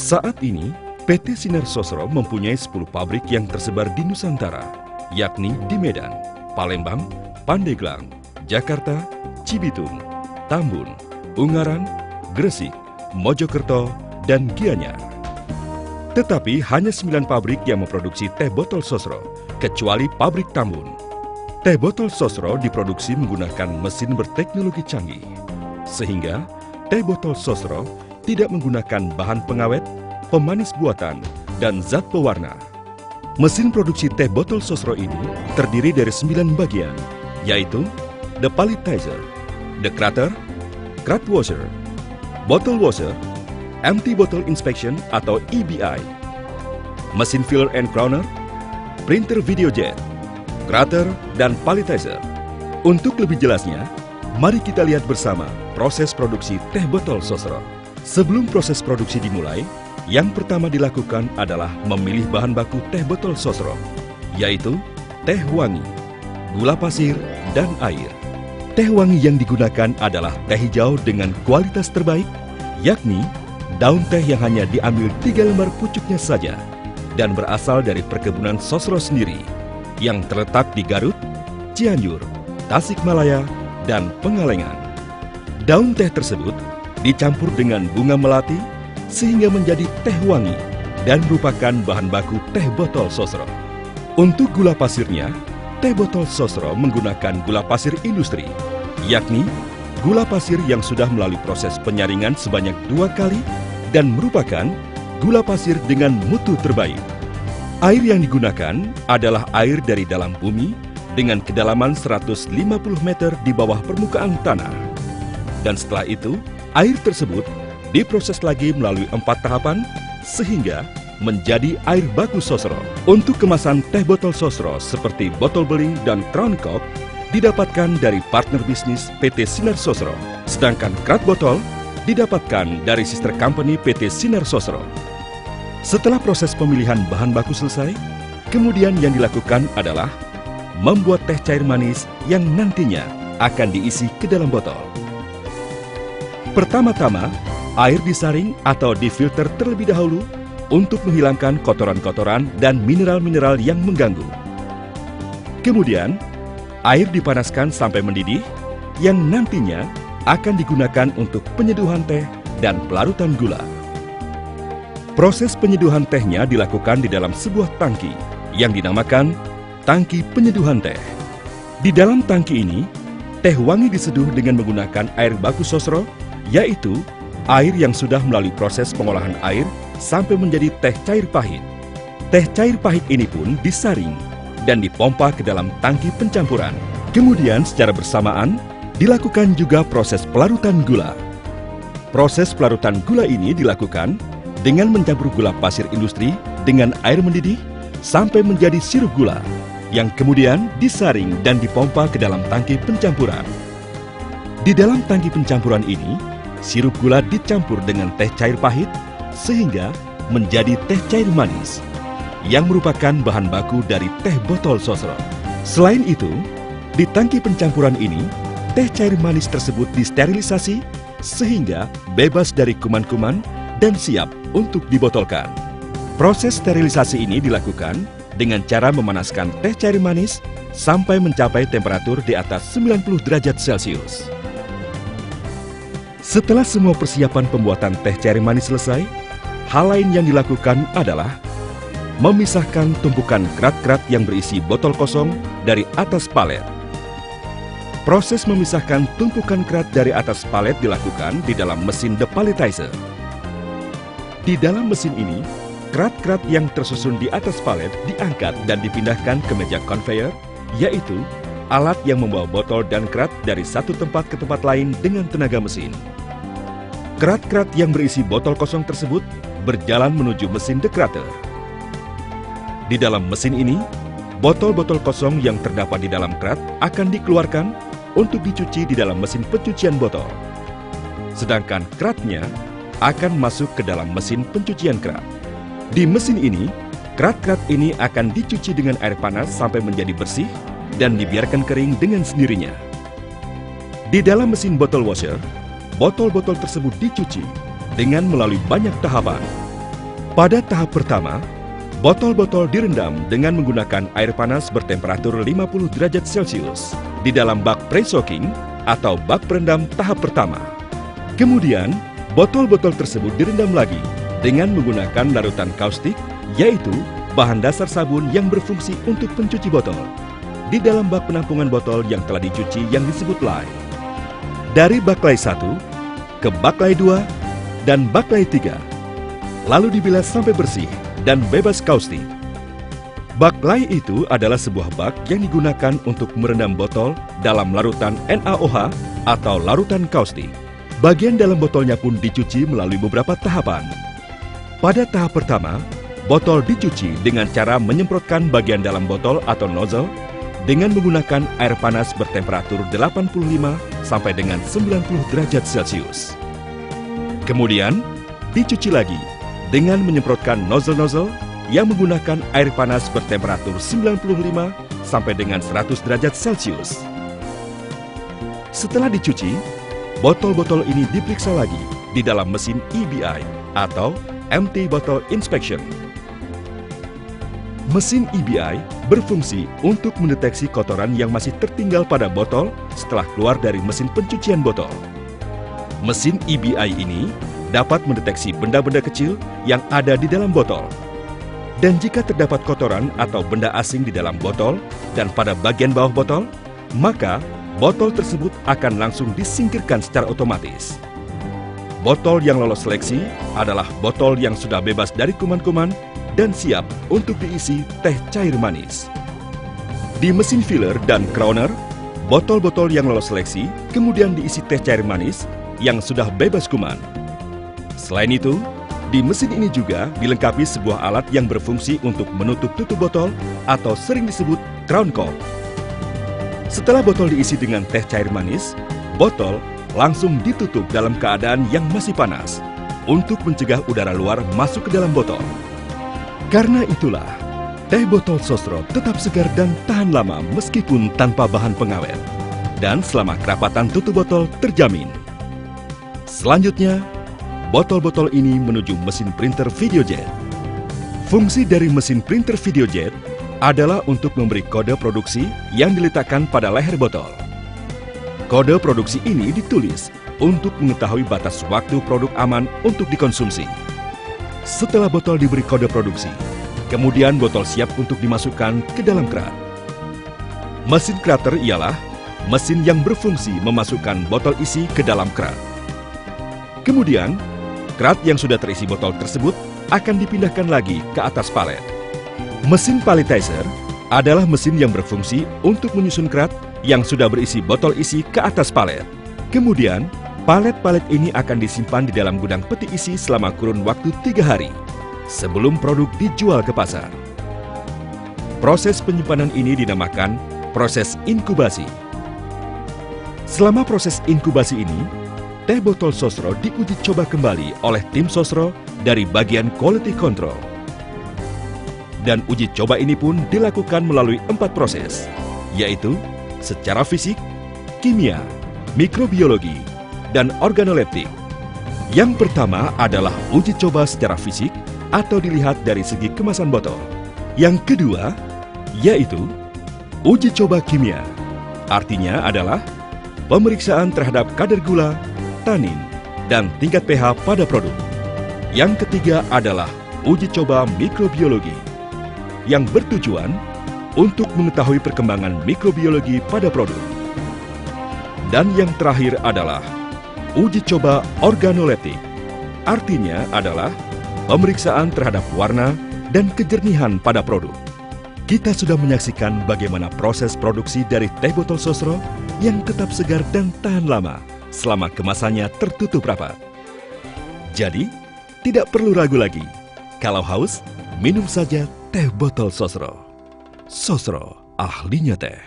Saat ini, PT Sinar Sosro mempunyai 10 pabrik yang tersebar di Nusantara, yakni di Medan, Palembang, Pandeglang, Jakarta, Cibitung, Tambun, Ungaran, Gresik, Mojokerto, dan Gianyar. Tetapi hanya 9 pabrik yang memproduksi teh botol Sosro, kecuali pabrik Tambun. Teh botol Sosro diproduksi menggunakan mesin berteknologi canggih, sehingga teh botol Sosro tidak menggunakan bahan pengawet, pemanis buatan, dan zat pewarna. Mesin produksi teh botol Sosro ini terdiri dari 9 bagian, yaitu the palletizer, the crater, crat washer, bottle washer, empty bottle inspection atau EBI, mesin filler and crowner, printer video jet, crater, dan palletizer. Untuk lebih jelasnya, mari kita lihat bersama proses produksi teh botol Sosro. Sebelum proses produksi dimulai, yang pertama dilakukan adalah memilih bahan baku teh botol Sosro, yaitu teh wangi, gula pasir, dan air. Teh wangi yang digunakan adalah teh hijau dengan kualitas terbaik, yakni daun teh yang hanya diambil 3 lembar pucuknya saja dan berasal dari perkebunan Sosro sendiri yang terletak di Garut, Cianjur, Tasikmalaya, dan Pengalengan. Daun teh tersebut dicampur dengan bunga melati sehingga menjadi teh wangi dan merupakan bahan baku teh botol Sosro. Untuk gula pasirnya, teh botol Sosro menggunakan gula pasir industri, yakni gula pasir yang sudah melalui proses penyaringan sebanyak 2 kali dan merupakan gula pasir dengan mutu terbaik. Air yang digunakan adalah air dari dalam bumi dengan kedalaman 150 meter di bawah permukaan tanah. Dan setelah itu, air tersebut diproses lagi melalui 4 tahapan sehingga menjadi air baku Sosro. Untuk kemasan teh botol Sosro seperti botol beling dan crown cork didapatkan dari partner bisnis PT Sinar Sosro, sedangkan krat botol didapatkan dari sister company PT Sinar Sosro. Setelah proses pemilihan bahan baku selesai, kemudian yang dilakukan adalah membuat teh cair manis yang nantinya akan diisi ke dalam botol. Pertama-tama, air disaring atau difilter terlebih dahulu untuk menghilangkan kotoran-kotoran dan mineral-mineral yang mengganggu. Kemudian, air dipanaskan sampai mendidih yang nantinya akan digunakan untuk penyeduhan teh dan pelarutan gula. Proses penyeduhan tehnya dilakukan di dalam sebuah tangki yang dinamakan tangki penyeduhan teh. Di dalam tangki ini, teh wangi diseduh dengan menggunakan air baku Sosro, yaitu air yang sudah melalui proses pengolahan air sampai menjadi teh cair pahit. Teh cair pahit ini pun disaring dan dipompa ke dalam tangki pencampuran. Kemudian secara bersamaan dilakukan juga proses pelarutan gula. Proses pelarutan gula ini dilakukan dengan mencampur gula pasir industri dengan air mendidih sampai menjadi sirup gula yang kemudian disaring dan dipompa ke dalam tangki pencampuran. Di dalam tangki pencampuran ini, sirup gula dicampur dengan teh cair pahit sehingga menjadi teh cair manis yang merupakan bahan baku dari teh botol Sosro. Selain itu, di tangki pencampuran ini, teh cair manis tersebut disterilisasi sehingga bebas dari kuman-kuman dan siap untuk dibotolkan. Proses sterilisasi ini dilakukan dengan cara memanaskan teh cair manis sampai mencapai temperatur di atas 90 derajat Celcius. Setelah semua persiapan pembuatan teh cair manis selesai, hal lain yang dilakukan adalah memisahkan tumpukan krat-krat yang berisi botol kosong dari atas palet. Proses memisahkan tumpukan krat dari atas palet dilakukan di dalam mesin the palletizer. Di dalam mesin ini, krat-krat yang tersusun di atas palet diangkat dan dipindahkan ke meja conveyor, yaitu alat yang membawa botol dan krat dari satu tempat ke tempat lain dengan tenaga mesin. Krat-krat yang berisi botol kosong tersebut berjalan menuju mesin dekrater. Di dalam mesin ini, botol-botol kosong yang terdapat di dalam krat akan dikeluarkan untuk dicuci di dalam mesin pencucian botol. Sedangkan kratnya akan masuk ke dalam mesin pencucian krat. Di mesin ini, krat-krat ini akan dicuci dengan air panas sampai menjadi bersih dan dibiarkan kering dengan sendirinya. Di dalam mesin bottle washer, botol-botol tersebut dicuci dengan melalui banyak tahapan. Pada tahap pertama, botol-botol direndam dengan menggunakan air panas bertemperatur 50 derajat Celcius di dalam bak pre-soaking atau bak perendam tahap pertama. Kemudian, botol-botol tersebut direndam lagi dengan menggunakan larutan kaustik, yaitu bahan dasar sabun yang berfungsi untuk pencuci botol, di dalam bak penampungan botol yang telah dicuci yang disebut lye. Dari bak lye 1 ke bak lye 2 dan bak lye 3, lalu dibilas sampai bersih dan bebas kaustik. Bak lye itu adalah sebuah bak yang digunakan untuk merendam botol dalam larutan NaOH atau larutan kaustik. Bagian dalam botolnya pun dicuci melalui beberapa tahapan. Pada tahap pertama, botol dicuci dengan cara menyemprotkan bagian dalam botol atau nozzle dengan menggunakan air panas bertemperatur 85 sampai dengan 90 derajat Celcius. Kemudian, dicuci lagi dengan menyemprotkan nozzle-nozzle yang menggunakan air panas bertemperatur 95 sampai dengan 100 derajat Celcius. Setelah dicuci, botol-botol ini diperiksa lagi di dalam mesin EBI atau Empty Bottle Inspection. Mesin EBI berfungsi untuk mendeteksi kotoran yang masih tertinggal pada botol setelah keluar dari mesin pencucian botol. Mesin EBI ini dapat mendeteksi benda-benda kecil yang ada di dalam botol. Dan jika terdapat kotoran atau benda asing di dalam botol dan pada bagian bawah botol, maka botol tersebut akan langsung disingkirkan secara otomatis. Botol yang lolos seleksi adalah botol yang sudah bebas dari kuman-kuman dan siap untuk diisi teh cair manis. Di mesin filler dan crowner, botol-botol yang lolos seleksi kemudian diisi teh cair manis yang sudah bebas kuman. Selain itu, di mesin ini juga dilengkapi sebuah alat yang berfungsi untuk menutup tutup botol atau sering disebut crown cork. Setelah botol diisi dengan teh cair manis, botol langsung ditutup dalam keadaan yang masih panas untuk mencegah udara luar masuk ke dalam botol. Karena itulah, teh botol sosro tetap segar dan tahan lama meskipun tanpa bahan pengawet. Dan selama kerapatan tutup botol terjamin. Selanjutnya, botol-botol ini menuju mesin printer videojet. Fungsi dari mesin printer videojet adalah untuk memberi kode produksi yang diletakkan pada leher botol. Kode produksi ini ditulis untuk mengetahui batas waktu produk aman untuk dikonsumsi. Setelah botol diberi kode produksi, kemudian botol siap untuk dimasukkan ke dalam kerat. Mesin krater ialah mesin yang berfungsi memasukkan botol isi ke dalam kerat. Kemudian, kerat yang sudah terisi botol tersebut akan dipindahkan lagi ke atas palet. Mesin palletizer adalah mesin yang berfungsi untuk menyusun kerat yang sudah berisi botol isi ke atas palet. Kemudian, palet-palet ini akan disimpan di dalam gudang peti isi selama kurun waktu 3 hari sebelum produk dijual ke pasar. Proses penyimpanan ini dinamakan proses inkubasi. Selama proses inkubasi ini, teh botol sosro diuji coba kembali oleh tim sosro dari bagian quality control. Dan uji coba ini pun dilakukan melalui 4 proses, yaitu secara fisik, kimia, mikrobiologi, dan organoleptik. Yang pertama adalah uji coba secara fisik atau dilihat dari segi kemasan botol. Yang kedua, yaitu uji coba kimia. Artinya adalah pemeriksaan terhadap kadar gula, tanin, dan tingkat pH pada produk. Yang ketiga adalah uji coba mikrobiologi yang bertujuan untuk mengetahui perkembangan mikrobiologi pada produk. Dan yang terakhir adalah uji coba organoleptik. Artinya adalah pemeriksaan terhadap warna dan kejernihan pada produk. Kita sudah menyaksikan bagaimana proses produksi dari teh botol sosro yang tetap segar dan tahan lama selama kemasannya tertutup rapat. Jadi, tidak perlu ragu lagi. Kalau haus, minum saja teh botol sosro. Sosro, ahlinya teh.